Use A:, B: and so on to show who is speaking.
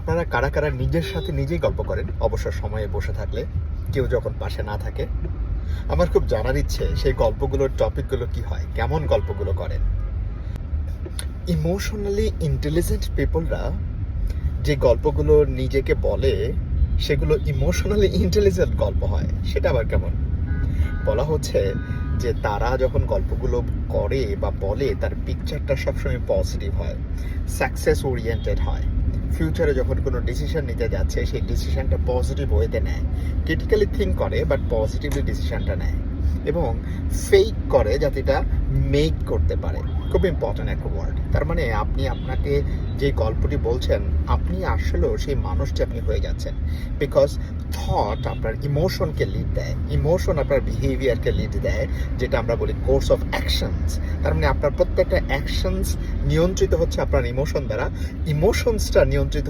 A: আপনারা কারা কারা নিজের সাথে নিজেই গল্প করেন অবসর সময়ে বসে থাকলে, কেউ যখন পাশে না থাকে? আমার খুব জানার ইচ্ছে সেই গল্পগুলোর টপিকগুলো কি হয়, কেমন গল্পগুলো করেন। ইমোশনালি ইন্টেলিজেন্ট পিপলরা যে গল্পগুলো নিজেকে বলে সেগুলো ইমোশনালি ইন্টেলিজেন্ট গল্প হয়, সেটা আবার কেমন? বলা হচ্ছে যে তারা যখন গল্পগুলো করে বা বলে তার পিকচারটা সবসময় পজিটিভ হয়, সাকসেস ওরিয়েন্টেড হয়। ফিউচারে যখন কোনো ডিসিশন নিতে যাচ্ছে সেই ডিসিশনটা পজিটিভ ওয়েতে নেয়, ক্রিটিক্যালি থিঙ্ক করে বাট পজিটিভলি ডিসিশনটা নেয় এবং ফেক করে যাতে এটা মেক করতে পারে। খুব ইম্পর্ট্যান্ট একটা ওয়ার্ড। তার মানে আপনি আপনাকে যে গল্পটি বলছেন আপনি আসলেও সেই মানুষটি আপনি হয়ে যাচ্ছেন, বিকজ থট আপনার ইমোশনকে লিড দেয়, ইমোশন আপনার বিহেভিয়ারকে লিড দেয়, যেটা আমরা বলি কোর্স অফ অ্যাকশনস। তার মানে আপনার প্রত্যেকটা অ্যাকশনস নিয়ন্ত্রিত হচ্ছে আপনার ইমোশন দ্বারা, ইমোশনসটা নিয়ন্ত্রিত